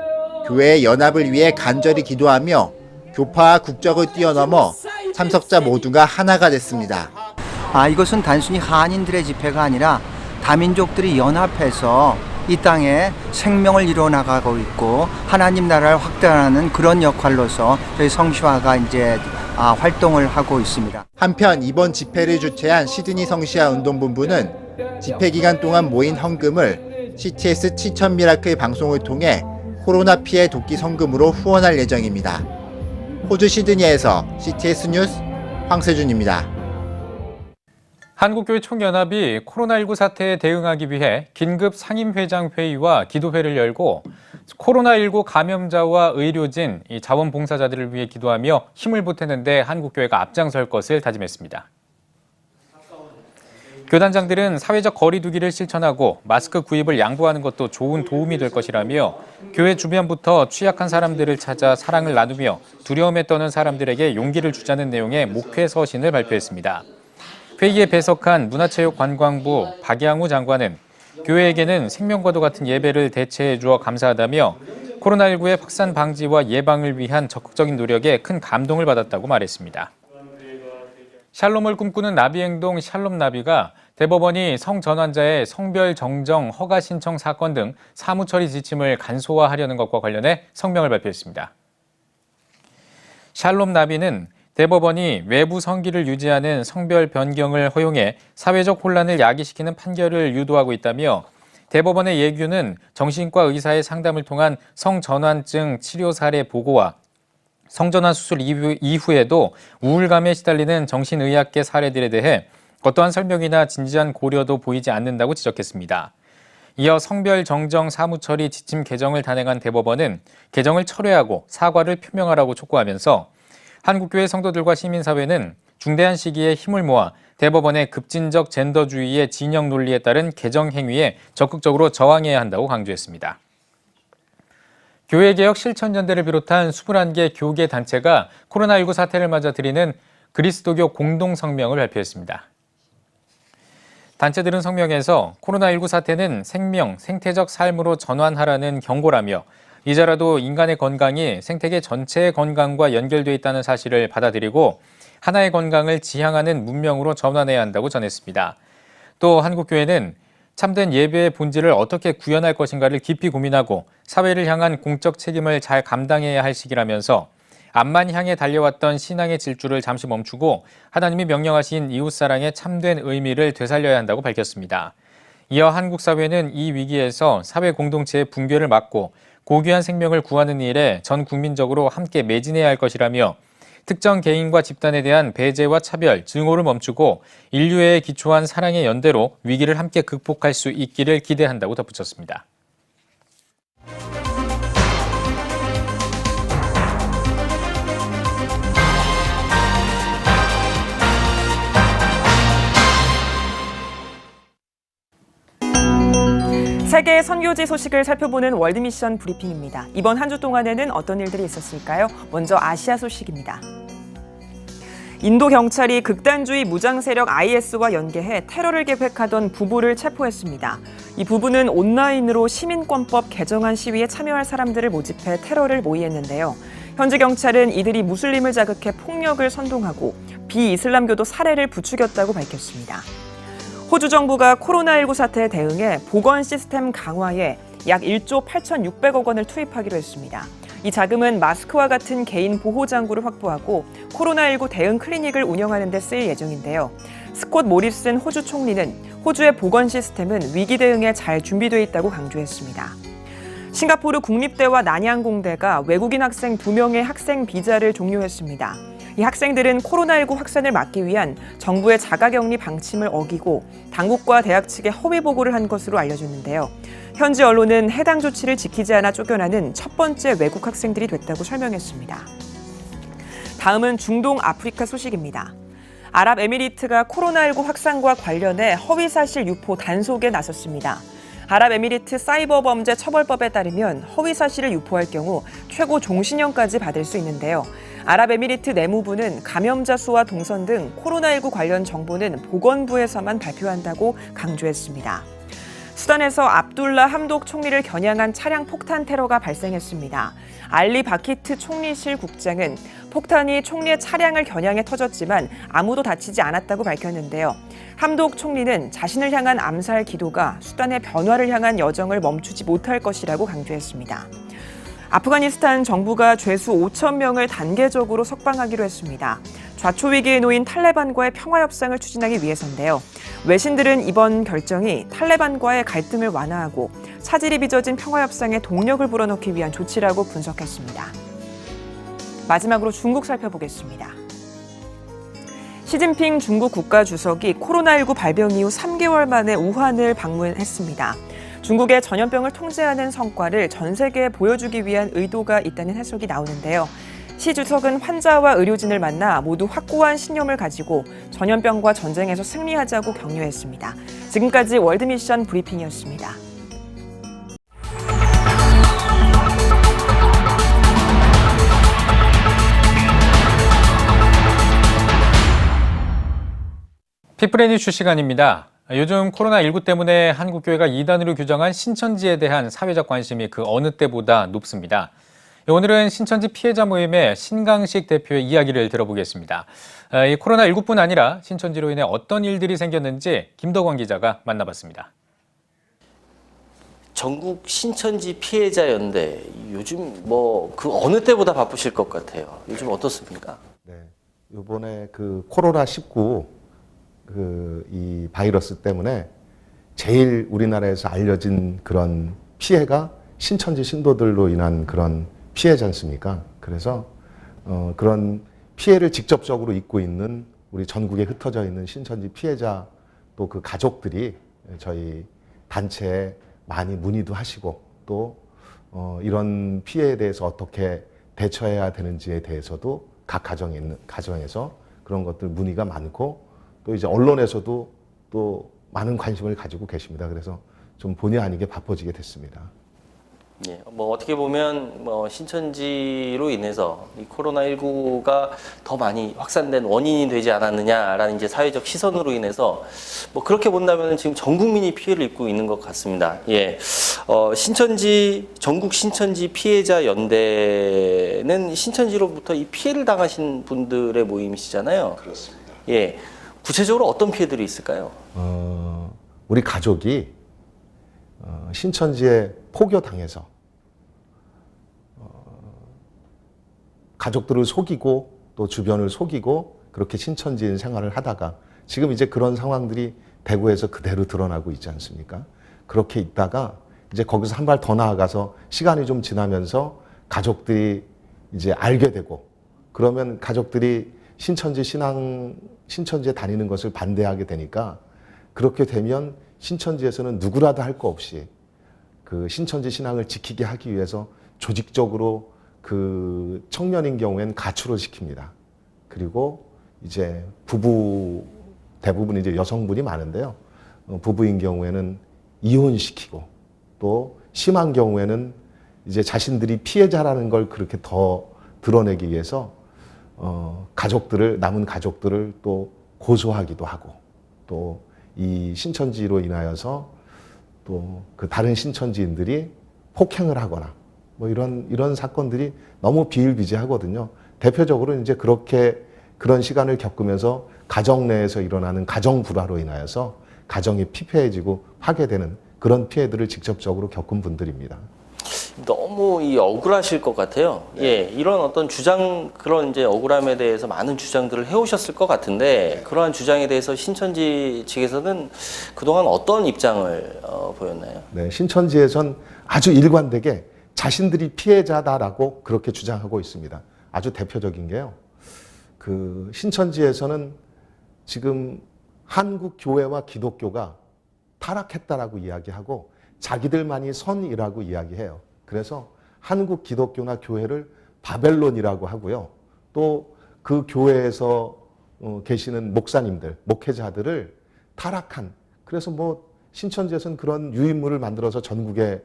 Speaker 11: 교회의 연합을 위해 간절히 기도하며 교파와 국적을 뛰어넘어 참석자 모두가 하나가 됐습니다.
Speaker 12: 이것은 단순히 한인들의 집회가 아니라 다민족들이 연합해서 이 땅에 생명을 이뤄나가고 있고 하나님 나라를 확대하는 그런 역할로서 저희 성시화가 이제 활동을 하고 있습니다.
Speaker 11: 한편 이번 집회를 주최한 시드니 성시화 운동본부는 집회 기간 동안 모인 헌금을 CTS 치천 미라클 방송을 통해 코로나 피해 돕기 성금으로 후원할 예정입니다. 호주 시드니에서 CTS 뉴스 황세준입니다.
Speaker 1: 한국교회 총연합이 코로나19 사태에 대응하기 위해 긴급 상임회장 회의와 기도회를 열고 코로나19 감염자와 의료진, 자원봉사자들을 위해 기도하며 힘을 보태는데 한국교회가 앞장설 것을 다짐했습니다. 교단장들은 사회적 거리 두기를 실천하고 마스크 구입을 양보하는 것도 좋은 도움이 될 것이라며 교회 주변부터 취약한 사람들을 찾아 사랑을 나누며 두려움에 떠는 사람들에게 용기를 주자는 내용의 목회 서신을 발표했습니다. 회의에 배석한 문화체육관광부 박양우 장관은 교회에게는 생명과도 같은 예배를 대체해 주어 감사하다며 코로나19의 확산 방지와 예방을 위한 적극적인 노력에 큰 감동을 받았다고 말했습니다. 샬롬을 꿈꾸는 나비행동 샬롬나비가 대법원이 성전환자의 성별 정정 허가 신청 사건 등 사무처리 지침을 간소화하려는 것과 관련해 성명을 발표했습니다. 샬롬나비는 대법원이 외부 성기를 유지하는 성별 변경을 허용해 사회적 혼란을 야기시키는 판결을 유도하고 있다며 대법원의 예규는 정신과 의사의 상담을 통한 성전환증 치료 사례 보고와 성전환 수술 이후에도 우울감에 시달리는 정신의학계 사례들에 대해 어떠한 설명이나 진지한 고려도 보이지 않는다고 지적했습니다. 이어 성별 정정 사무 처리 지침 개정을 단행한 대법원은 개정을 철회하고 사과를 표명하라고 촉구하면서 한국교회 성도들과 시민사회는 중대한 시기에 힘을 모아 대법원의 급진적 젠더주의의 진영 논리에 따른 개정 행위에 적극적으로 저항해야 한다고 강조했습니다. 교회개혁 실천연대를 비롯한 21개 교계 단체가 코로나19 사태를 맞아 드리는 그리스도교 공동성명을 발표했습니다. 단체들은 성명에서 코로나19 사태는 생명, 생태적 삶으로 전환하라는 경고라며 이제라도 인간의 건강이 생태계 전체의 건강과 연결돼 있다는 사실을 받아들이고 하나의 건강을 지향하는 문명으로 전환해야 한다고 전했습니다. 또 한국교회는 참된 예배의 본질을 어떻게 구현할 것인가를 깊이 고민하고 사회를 향한 공적 책임을 잘 감당해야 할 시기라면서 앞만 향해 달려왔던 신앙의 질주를 잠시 멈추고 하나님이 명령하신 이웃사랑의 참된 의미를 되살려야 한다고 밝혔습니다. 이어 한국 사회는 이 위기에서 사회 공동체의 붕괴를 막고 고귀한 생명을 구하는 일에 전 국민적으로 함께 매진해야 할 것이라며 특정 개인과 집단에 대한 배제와 차별, 증오를 멈추고 인류애에 기초한 사랑의 연대로 위기를 함께 극복할 수 있기를 기대한다고 덧붙였습니다.
Speaker 2: 세계 선교지 소식을 살펴보는 월드미션 브리핑입니다. 이번 한 주 동안에는 어떤 일들이 있었을까요? 먼저 아시아 소식입니다. 인도 경찰이 극단주의 무장 세력 IS와 연계해 테러를 계획하던 부부를 체포했습니다. 이 부부는 온라인으로 시민권법 개정안 시위에 참여할 사람들을 모집해 테러를 모의했는데요. 현지 경찰은 이들이 무슬림을 자극해 폭력을 선동하고 비이슬람교도 살해를 부추겼다고 밝혔습니다. 호주 정부가 코로나19 사태에 대응해 보건 시스템 강화에 약 1조 8,600억 원을 투입하기로 했습니다. 이 자금은 마스크와 같은 개인 보호 장구를 확보하고 코로나19 대응 클리닉을 운영하는 데 쓰일 예정인데요. 스콧 모리슨 호주 총리는 호주의 보건 시스템은 위기 대응에 잘 준비되어 있다고 강조했습니다. 싱가포르 국립대와 난양공대가 외국인 학생 2명의 학생 비자를 종료했습니다. 이 학생들은 코로나19 확산을 막기 위한 정부의 자가격리 방침을 어기고 당국과 대학 측에 허위 보고를 한 것으로 알려졌는데요. 현지 언론은 해당 조치를 지키지 않아 쫓겨나는 첫 번째 외국 학생들이 됐다고 설명했습니다. 다음은 중동 아프리카 소식입니다. 아랍에미리트가 코로나19 확산과 관련해 허위사실 유포 단속에 나섰습니다. 아랍에미리트 사이버범죄 처벌법에 따르면 허위사실을 유포할 경우 최고 종신형까지 받을 수 있는데요. 아랍에미리트 내무부는 감염자 수와 동선 등 코로나19 관련 정보는 보건부에서만 발표한다고 강조했습니다. 수단에서 압둘라 함독 총리를 겨냥한 차량 폭탄 테러가 발생했습니다. 알리 바키트 총리실 국장은 폭탄이 총리의 차량을 겨냥해 터졌지만 아무도 다치지 않았다고 밝혔는데요. 함독 총리는 자신을 향한 암살 기도가 수단의 변화를 향한 여정을 멈추지 못할 것이라고 강조했습니다. 아프가니스탄 정부가 죄수 5천 명을 단계적으로 석방하기로 했습니다. 좌초 위기에 놓인 탈레반과의 평화 협상을 추진하기 위해서인데요. 외신들은 이번 결정이 탈레반과의 갈등을 완화하고 차질이 빚어진 평화 협상에 동력을 불어넣기 위한 조치라고 분석했습니다. 마지막으로 중국 살펴보겠습니다. 시진핑 중국 국가주석이 코로나19 발병 이후 3개월 만에 우한을 방문했습니다. 중국의 전염병을 통제하는 성과를 전 세계에 보여주기 위한 의도가 있다는 해석이 나오는데요. 시 주석은 환자와 의료진을 만나 모두 확고한 신념을 가지고 전염병과 전쟁에서 승리하자고 격려했습니다. 지금까지 월드미션 브리핑이었습니다.
Speaker 1: 픽브레인 이슈 시간입니다. 요즘 코로나19 때문에 한국교회가 이단으로 규정한 신천지에 대한 사회적 관심이 그 어느 때보다 높습니다. 오늘은 신천지 피해자 모임의 신강식 대표의 이야기를 들어보겠습니다. 이 코로나19뿐 아니라 신천지로 인해 어떤 일들이 생겼는지 김덕원 기자가 만나봤습니다.
Speaker 13: 전국 신천지 피해자 연대, 요즘 그 어느 때보다 바쁘실 것 같아요. 요즘 어떻습니까?
Speaker 14: 네, 이번에 코로나19 이 바이러스 때문에 제일 우리나라에서 알려진 그런 피해가 신천지 신도들로 인한 그런 피해지 않습니까? 그래서 그런 피해를 직접적으로 입고 있는 우리 전국에 흩어져 있는 신천지 피해자 또 그 가족들이 저희 단체에 많이 문의도 하시고 또 이런 피해에 대해서 어떻게 대처해야 되는지에 대해서도 각 가정에서 그런 것들 문의가 많고 또 이제 언론에서도 또 많은 관심을 가지고 계십니다. 그래서 좀 본의 아니게 바빠지게 됐습니다.
Speaker 13: 예, 뭐 어떻게 보면 뭐 신천지로 인해서 이 코로나19가 더 많이 확산된 원인이 되지 않았느냐라는 이제 사회적 시선으로 인해서 뭐 그렇게 본다면 지금 전 국민이 피해를 입고 있는 것 같습니다. 예, 전국 신천지 피해자 연대는 신천지로부터 이 피해를 당하신 분들의 모임이시잖아요.
Speaker 14: 그렇습니다.
Speaker 13: 예, 구체적으로 어떤 피해들이 있을까요?
Speaker 14: 우리 가족이 신천지에 포교당해서 가족들을 속이고 또 주변을 속이고 그렇게 신천지인 생활을 하다가 지금 이제 그런 상황들이 대구에서 그대로 드러나고 있지 않습니까? 그렇게 있다가 이제 거기서 한 발 더 나아가서 시간이 좀 지나면서 가족들이 이제 알게 되고 그러면 가족들이 신천지에 다니는 것을 반대하게 되니까 그렇게 되면 신천지에서는 누구라도 할 거 없이 그 신천지 신앙을 지키게 하기 위해서 조직적으로 그 청년인 경우엔 가출을 시킵니다. 그리고 이제 대부분 이제 여성분이 많은데요. 부부인 경우에는 이혼시키고 또 심한 경우에는 이제 자신들이 피해자라는 걸 그렇게 더 드러내기 위해서 남은 가족들을 또 고소하기도 하고 또 이 신천지로 인하여서 또 그 다른 신천지인들이 폭행을 하거나 뭐 이런 사건들이 너무 비일비재하거든요. 대표적으로 이제 그런 시간을 겪으면서 가정 내에서 일어나는 가정 불화로 인하여서 가정이 피폐해지고 파괴되는 그런 피해들을 직접적으로 겪은 분들입니다.
Speaker 13: 너무 억울하실 것 같아요. 예, 이런 어떤 그런 이제 억울함에 대해서 많은 주장들을 해오셨을 것 같은데 그러한 주장에 대해서 신천지 측에서는 그동안 어떤 입장을 보였나요?
Speaker 14: 네, 신천지에선 아주 일관되게 자신들이 피해자다라고 그렇게 주장하고 있습니다. 아주 대표적인 게요. 그 신천지에서는 지금 한국 교회와 기독교가 타락했다라고 이야기하고 자기들만이 선이라고 이야기해요. 그래서 한국 기독교나 교회를 바벨론이라고 하고요. 또 그 교회에서 계시는 목사님들, 목회자들을 타락한, 그래서 뭐 신천지에서는 그런 유인물을 만들어서 전국에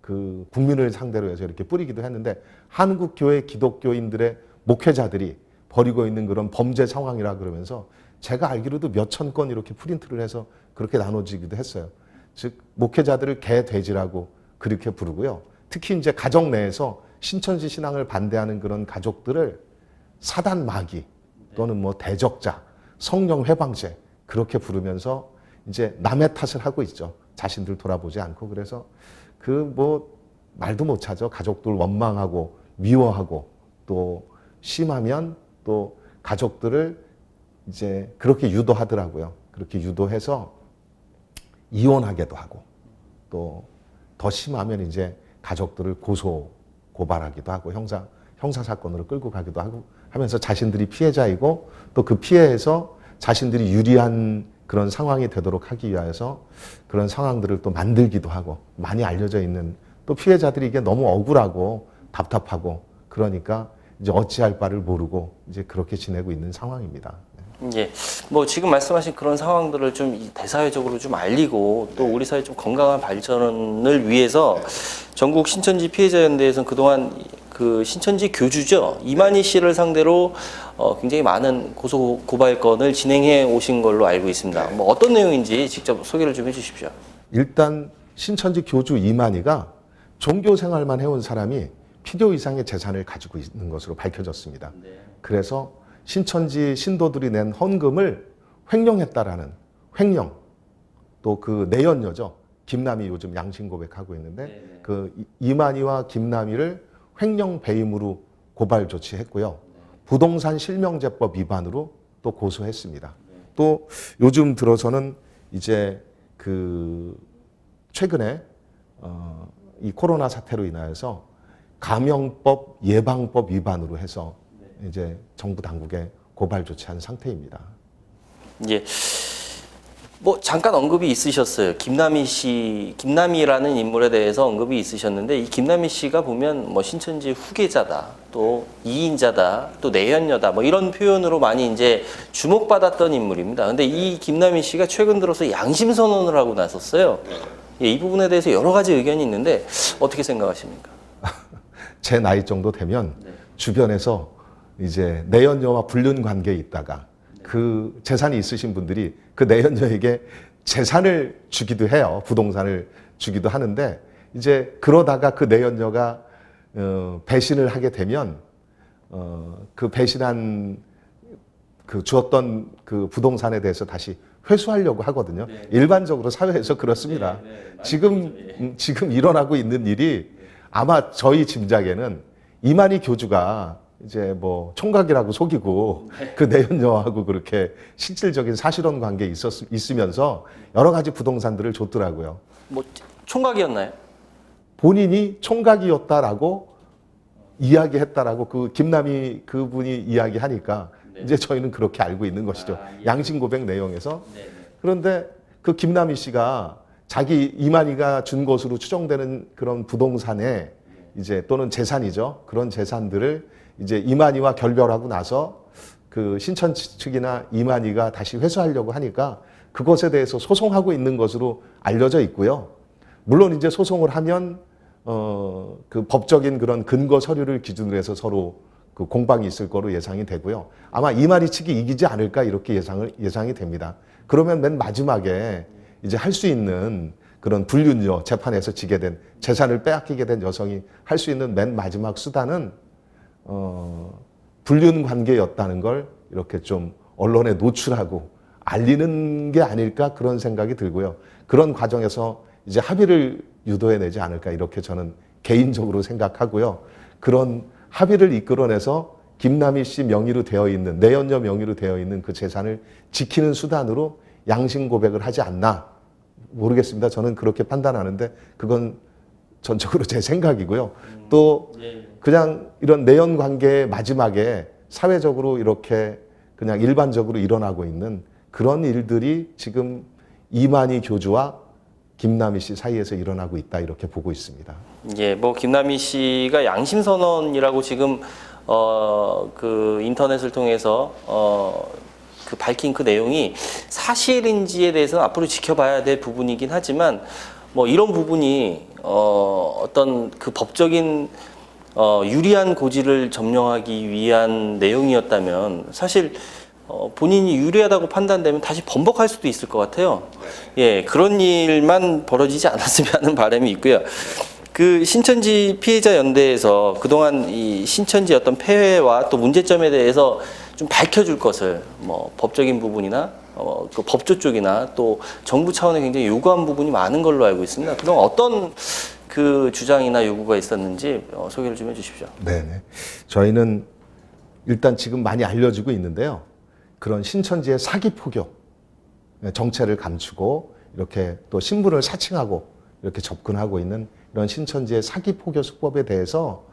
Speaker 14: 그 국민을 상대로 해서 이렇게 뿌리기도 했는데 한국 교회 기독교인들의 목회자들이 벌이고 있는 그런 범죄 상황이라 그러면서 제가 알기로도 몇천 건 이렇게 프린트를 해서 그렇게 나눠지기도 했어요. 즉 목회자들을 개돼지라고 그렇게 부르고요. 특히 이제 가정 내에서 신천지 신앙을 반대하는 그런 가족들을 사단 마귀 또는 뭐 대적자, 성령 회방제 그렇게 부르면서 이제 남의 탓을 하고 있죠. 자신들 돌아보지 않고. 그래서 그 뭐 말도 못 하죠. 가족들 원망하고 미워하고 또 심하면 또 가족들을 이제 그렇게 유도하더라고요. 그렇게 유도해서 이혼하게도 하고 또 더 심하면 이제 가족들을 고발하기도 하고 형사 사건으로 끌고 가기도 하고 하면서 자신들이 피해자이고 또 그 피해에서 자신들이 유리한 그런 상황이 되도록 하기 위해서 그런 상황들을 또 만들기도 하고 많이 알려져 있는 또 피해자들이 이게 너무 억울하고 답답하고 그러니까 이제 어찌할 바를 모르고 이제 그렇게 지내고 있는 상황입니다.
Speaker 13: 예, 뭐 지금 말씀하신 그런 상황들을 좀 대사회적으로 좀 알리고 또 우리 사회 좀 건강한 발전을 위해서 전국 신천지 피해자연대에서는 그동안 그 신천지 교주죠 이만희 씨를 상대로 굉장히 많은 고발건을 진행해 오신 걸로 알고 있습니다. 뭐 어떤 내용인지 직접 소개를 좀 해주십시오.
Speaker 14: 일단 신천지 교주 이만희가 종교 생활만 해온 사람이 필요 이상의 재산을 가지고 있는 것으로 밝혀졌습니다. 그래서 신천지 신도들이 낸 헌금을 횡령했다라는 횡령, 또 그 내연녀죠. 김남희 요즘 양심 고백하고 있는데 그 이만희와 김남희를 횡령 배임으로 고발 조치했고요. 부동산 실명제법 위반으로 또 고소했습니다. 또 요즘 들어서는 이제 그 최근에 이 코로나 사태로 인하여서 감염법 예방법 위반으로 해서 이제 정부 당국에 고발 조치한 상태입니다.
Speaker 13: 예. 뭐 잠깐 언급이 있으셨어요. 김남희라는 인물에 대해서 언급이 있으셨는데 이 김남희 씨가 보면 뭐 신천지 후계자다, 또 이인자다, 또 내연녀다, 뭐 이런 표현으로 많이 이제 주목받았던 인물입니다. 근데 이 김남희 씨가 최근 들어서 양심 선언을 하고 나섰어요. 예, 이 부분에 대해서 여러 가지 의견이 있는데 어떻게 생각하십니까?
Speaker 14: 제 나이 정도 되면 주변에서 이제 내연녀와 불륜 관계에 있다가 그 재산이 있으신 분들이 그 내연녀에게 재산을 주기도 해요. 부동산을 주기도 하는데 이제 그러다가 그 내연녀가 배신을 하게 되면 그 배신한 그 주었던 그 부동산에 대해서 다시 회수하려고 하거든요. 일반적으로 사회에서 그렇습니다. 지금 일어나고 있는 일이 아마 저희 짐작에는 이만희 교주가 이제 뭐 총각이라고 속이고 그 내연녀하고 그렇게 실질적인 사실혼 관계에 있으면서 여러 가지 부동산들을 줬더라고요.
Speaker 13: 뭐 총각이었나요?
Speaker 14: 본인이 총각이었다라고 이야기했다라고 그 김남희 그분이 이야기하니까 이제 저희는 그렇게 알고 있는 것이죠. 양심 고백 내용에서. 그런데 그 김남희 씨가 자기 이만희가 준 것으로 추정되는 그런 부동산에 이제 또는 재산이죠. 그런 재산들을 이제 이만희와 결별하고 나서 그 신천지 측이나 이만희가 다시 회수하려고 하니까 그것에 대해서 소송하고 있는 것으로 알려져 있고요. 물론 이제 소송을 하면 그 법적인 그런 근거 서류를 기준으로 해서 서로 그 공방이 있을 거로 예상이 되고요. 아마 이만희 측이 이기지 않을까 이렇게 예상이 됩니다. 그러면 맨 마지막에 이제 할 수 있는 그런 불륜녀 재판에서 지게 된 재산을 빼앗기게 된 여성이 할 수 있는 맨 마지막 수단은 불륜 관계였다는 걸 이렇게 좀 언론에 노출하고 알리는 게 아닐까 그런 생각이 들고요. 그런 과정에서 이제 합의를 유도해내지 않을까 이렇게 저는 개인적으로 생각하고요. 그런 합의를 이끌어내서 김남희 씨 명의로 되어 있는 내연녀 명의로 되어 있는 그 재산을 지키는 수단으로 양심 고백을 하지 않나 모르겠습니다. 저는 그렇게 판단하는데 그건 전적으로 제 생각이고요. 또 그냥 이런 내연 관계의 마지막에 사회적으로 이렇게 그냥 일반적으로 일어나고 있는 그런 일들이 지금 이만희 교주와 김남희 씨 사이에서 일어나고 있다 이렇게 보고 있습니다.
Speaker 13: 예, 뭐 김남희 씨가 양심 선언이라고 지금 그 인터넷을 통해서 그 밝힌 그 내용이 사실인지에 대해서는 앞으로 지켜봐야 될 부분이긴 하지만 뭐 이런 부분이 어떤 그 법적인 유리한 고지를 점령하기 위한 내용이었다면 사실 본인이 유리하다고 판단되면 다시 번복할 수도 있을 것 같아요. 예, 그런 일만 벌어지지 않았으면 하는 바람이 있고요. 그 신천지 피해자 연대에서 그동안 이 신천지 어떤 폐해와 또 문제점에 대해서 좀 밝혀줄 것을 뭐 법적인 부분이나 그 법조 쪽이나 또 정부 차원에 굉장히 요구한 부분이 많은 걸로 알고 있습니다. 그동안 어떤 그 주장이나 요구가 있었는지 소개를 좀 해주십시오.
Speaker 14: 네네. 저희는 일단 지금 많이 알려지고 있는데요. 그런 신천지의 사기 포격 정체를 감추고 이렇게 또 신분을 사칭하고 이렇게 접근하고 있는 이런 신천지의 사기 포격 수법에 대해서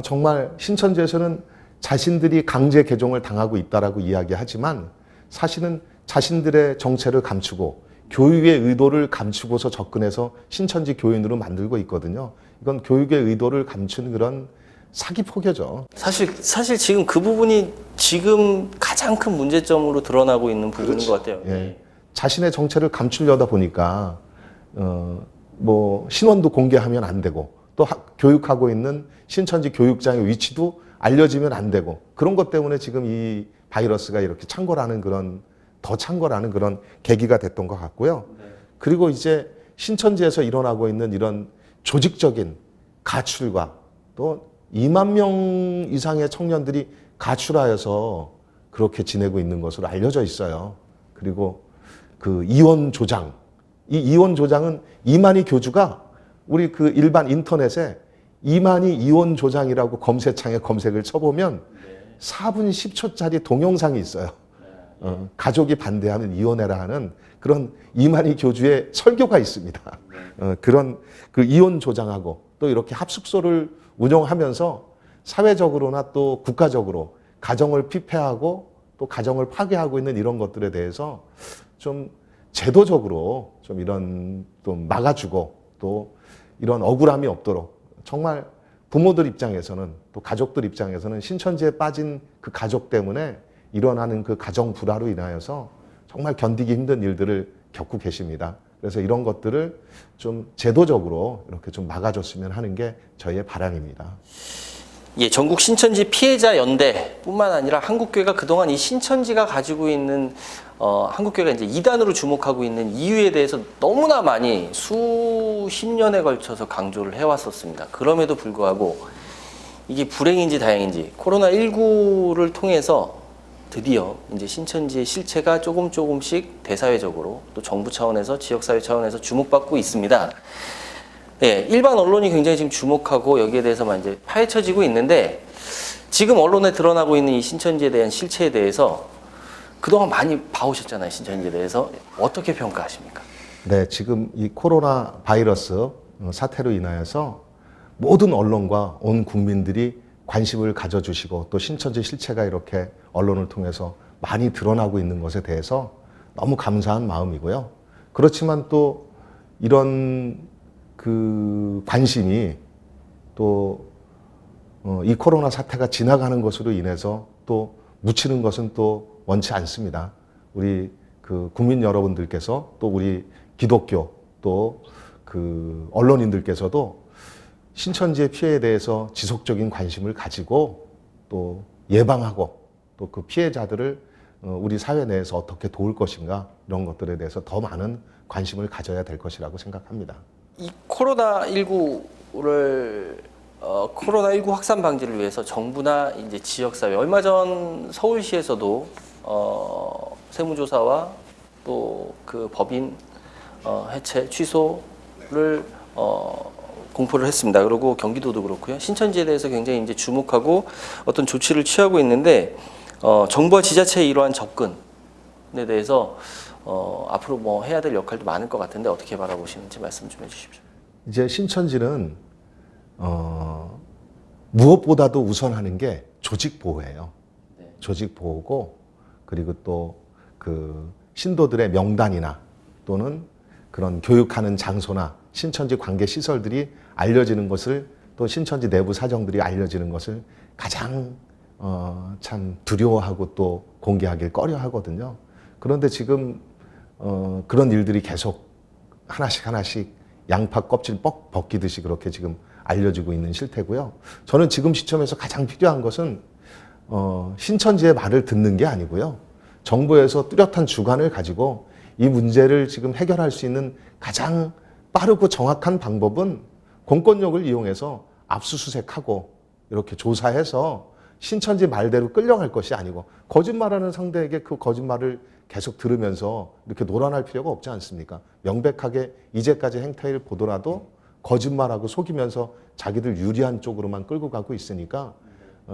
Speaker 14: 정말 신천지에서는 자신들이 강제 개종을 당하고 있다라고 이야기하지만 사실은 자신들의 정체를 감추고 교육의 의도를 감추고서 접근해서 신천지 교인으로 만들고 있거든요. 이건 교육의 의도를 감춘 그런 사기 포교죠.
Speaker 13: 사실 지금 그 부분이 지금 가장 큰 문제점으로 드러나고 있는 부분인 것 같아요.
Speaker 14: 예. 자신의 정체를 감추려다 보니까 뭐 신원도 공개하면 안 되고 또 교육하고 있는 신천지 교육장의 위치도 알려지면 안 되고 그런 것 때문에 지금 이 바이러스가 이렇게 창궐하는 그런 더 창궐하는 그런 계기가 됐던 것 같고요. 그리고 이제 신천지에서 일어나고 있는 이런 조직적인 가출과 또 2만 명 이상의 청년들이 가출하여서 그렇게 지내고 있는 것으로 알려져 있어요. 그리고 그 이원 조장, 이 이원 조장은 이만희 교주가 우리 그 일반 인터넷에 이만희 이원 조장이라고 검색창에 검색을 쳐보면 4분 10초짜리 동영상이 있어요. 가족이 반대하면 이혼해라 하는 그런 이만희 교주의 설교가 있습니다. 그런 그 이혼 조장하고 또 이렇게 합숙소를 운영하면서 사회적으로나 또 국가적으로 가정을 피폐하고 또 가정을 파괴하고 있는 이런 것들에 대해서 좀 제도적으로 좀 이런 또 막아주고 또 이런 억울함이 없도록 정말 부모들 입장에서는 또 가족들 입장에서는 신천지에 빠진 그 가족 때문에 일어나는 그 가정 불화로 인하여서 정말 견디기 힘든 일들을 겪고 계십니다. 그래서 이런 것들을 좀 제도적으로 이렇게 좀 막아줬으면 하는 게 저희의 바람입니다.
Speaker 13: 예, 전국 신천지 피해자 연대뿐만 아니라 한국교회가 그동안 이 신천지가 가지고 있는 한국교회가 이제 이단으로 주목하고 있는 이유에 대해서 너무나 많이 수십 년에 걸쳐서 강조를 해왔었습니다. 그럼에도 불구하고 이게 불행인지 다행인지 코로나19를 통해서 드디어 이제 신천지의 실체가 조금씩 대사회적으로 또 정부 차원에서 지역사회 차원에서 주목받고 있습니다. 네, 일반 언론이 굉장히 지금 주목하고 여기에 대해서만 이제 파헤쳐지고 있는데 지금 언론에 드러나고 있는 이 신천지에 대한 실체에 대해서 그동안 많이 봐오셨잖아요. 신천지에 대해서 어떻게 평가하십니까?
Speaker 14: 네, 지금 이 코로나 바이러스 사태로 인하여서 모든 언론과 온 국민들이 관심을 가져주시고 또 신천지 실체가 이렇게 언론을 통해서 많이 드러나고 있는 것에 대해서 너무 감사한 마음이고요. 그렇지만 또 이런 그 관심이 또 이 코로나 사태가 지나가는 것으로 인해서 또 묻히는 것은 또 원치 않습니다. 우리 그 국민 여러분들께서 또 우리 기독교 또 그 언론인들께서도 신천지의 피해에 대해서 지속적인 관심을 가지고 또 예방하고 또 그 피해자들을 우리 사회 내에서 어떻게 도울 것인가 이런 것들에 대해서 더 많은 관심을 가져야 될 것이라고 생각합니다.
Speaker 13: 이 코로나19 확산 방지를 위해서 정부나 이제 지역사회, 얼마 전 서울시에서도 세무조사와 또 그 법인 해체 취소를 공포를 했습니다. 그리고 경기도도 그렇고요. 신천지에 대해서 굉장히 이제 주목하고 어떤 조치를 취하고 있는데 정부와 지자체의 이러한 접근에 대해서 앞으로 뭐 해야 될 역할도 많을 것 같은데 어떻게 바라보시는지 말씀 좀 해주십시오.
Speaker 14: 이제 신천지는 무엇보다도 우선하는 게 조직 보호예요.
Speaker 13: 네.
Speaker 14: 조직 보호고 그리고 또 그 신도들의 명단이나 또는 그런 교육하는 장소나 신천지 관계 시설들이 알려지는 것을 또 신천지 내부 사정들이 알려지는 것을 가장 참 두려워하고 또 공개하길 꺼려하거든요. 그런데 지금 그런 일들이 계속 하나씩 양파 껍질 뻑 벗기듯이 그렇게 지금 알려지고 있는 실태고요. 저는 지금 시점에서 가장 필요한 것은 신천지의 말을 듣는 게 아니고요. 정부에서 뚜렷한 주관을 가지고 이 문제를 지금 해결할 수 있는 가장 빠르고 정확한 방법은 공권력을 이용해서 압수수색하고 이렇게 조사해서 신천지 말대로 끌려갈 것이 아니고 거짓말하는 상대에게 그 거짓말을 계속 들으면서 이렇게 놀아날 필요가 없지 않습니까? 명백하게 이제까지 행태를 보더라도 거짓말하고 속이면서 자기들 유리한 쪽으로만 끌고 가고 있으니까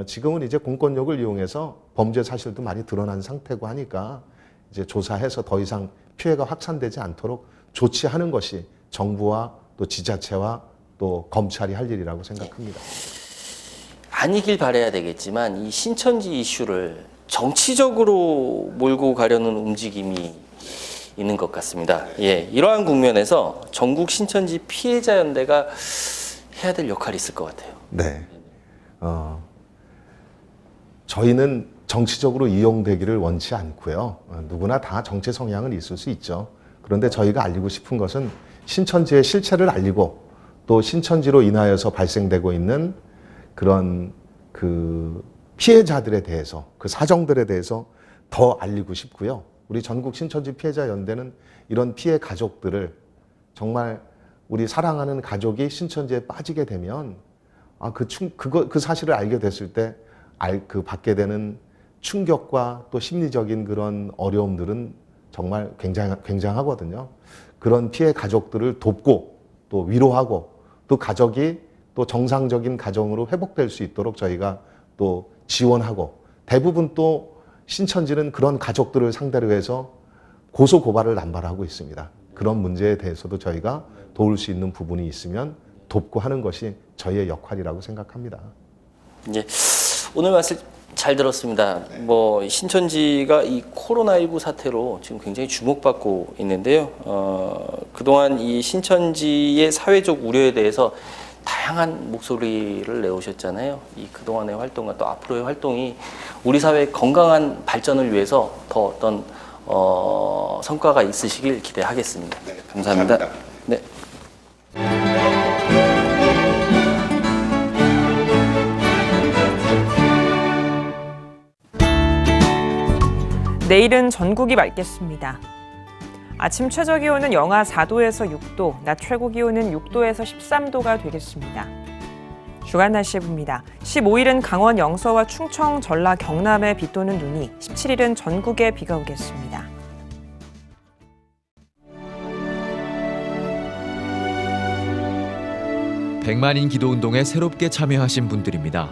Speaker 14: 지금은 이제 공권력을 이용해서 범죄 사실도 많이 드러난 상태고 하니까 이제 조사해서 더 이상 피해가 확산되지 않도록 조치하는 것이 정부와 또 지자체와 또 검찰이 할 일이라고 생각합니다.
Speaker 13: 아니길 바라야 되겠지만 이 신천지 이슈를 정치적으로 몰고 가려는 움직임이 있는 것 같습니다. 예, 이러한 국면에서 전국 신천지 피해자 연대가 해야 될 역할이 있을 것 같아요.
Speaker 14: 네. 저희는 정치적으로 이용되기를 원치 않고요. 누구나 다 정치 성향은 있을 수 있죠. 그런데 저희가 알리고 싶은 것은 신천지의 실체를 알리고 또 신천지로 인하여서 발생되고 있는 그런 그 피해자들에 대해서 그 사정들에 대해서 더 알리고 싶고요. 우리 전국 신천지 피해자 연대는 이런 피해 가족들을 정말 우리 사랑하는 가족이 신천지에 빠지게 되면 그 사실을 알게 됐을 때 그 받게 되는 충격과 또 심리적인 그런 어려움들은 정말 굉장하거든요. 그런 피해 가족들을 돕고 또 위로하고 또 가족이 또 정상적인 가정으로 회복될 수 있도록 저희가 또 지원하고 대부분 또 신천지는 그런 가족들을 상대로 해서 고소 고발을 남발하고 있습니다. 그런 문제에 대해서도 저희가 도울 수 있는 부분이 있으면 돕고 하는 것이 저희의 역할이라고 생각합니다.
Speaker 13: 이제 오늘 말씀 잘 들었습니다. 뭐 신천지가 이 코로나19 사태로 지금 굉장히 주목받고 있는데요. 그동안 이 신천지의 사회적 우려에 대해서 다양한 목소리를 내오셨잖아요. 이 그동안의 활동과 또 앞으로의 활동이 우리 사회의 건강한 발전을 위해서 더 어떤 성과가 있으시길 기대하겠습니다. 네, 감사합니다. 네.
Speaker 2: 내일은 전국이 맑겠습니다. 아침 최저기온은 영하 4도에서 6도, 낮 최고기온은 6도에서 13도가 되겠습니다. 주간 날씨 봅니다. 15일은 강원 영서와 충청, 전라, 경남에 비 또는 눈이, 17일은 전국에 비가 오겠습니다.
Speaker 15: 백만인 기도운동에 새롭게 참여하신 분들입니다.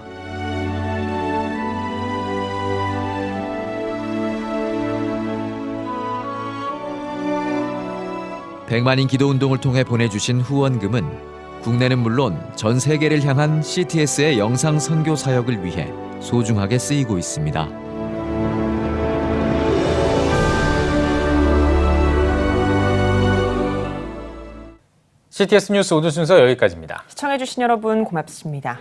Speaker 15: 백만인 기도운동을 통해 보내주신 후원금은 국내는 물론 전 세계를 향한 CTS의 영상 선교 사역을 위해 소중하게 쓰이고 있습니다.
Speaker 1: CTS 뉴스 오늘 순서 여기까지입니다.
Speaker 2: 시청해주신 여러분 고맙습니다.